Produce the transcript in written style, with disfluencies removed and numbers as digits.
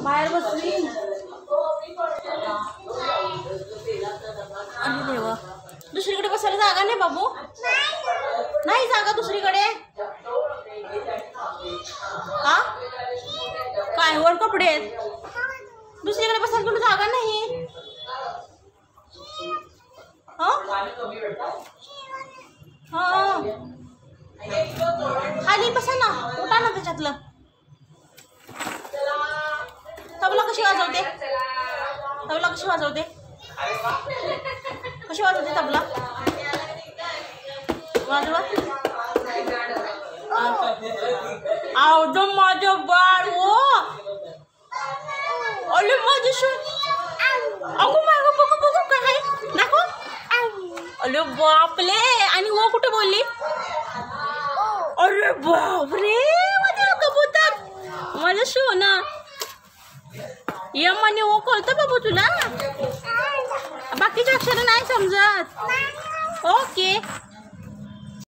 बाहेर बसली. अरे देवा, दुसरीकडे बसायला जागा नाही बाबू? नाही जागा दुसरीकडे? हा काय वर कपडे आहेत? दुसरीकडे बसायला तुला जागा नाही? खाली बसा ना, उठा ना त्याच्यातलं. तबला कशी वाजवते? तबला कशी वाजवते? कशी वाजवते तबला? वाजवा. माझं बाळ ओ. अरे माझी शो. अगो मागं बघू बघू काय दाखव. अरे बापले. आणि वो कुठे बोलली? अरे बापरे, माझं कबूतर, माझं सोना. यम आणि ओ कळतं बाबू तुला? बाकीचे अक्षर नाही समजत? ओके.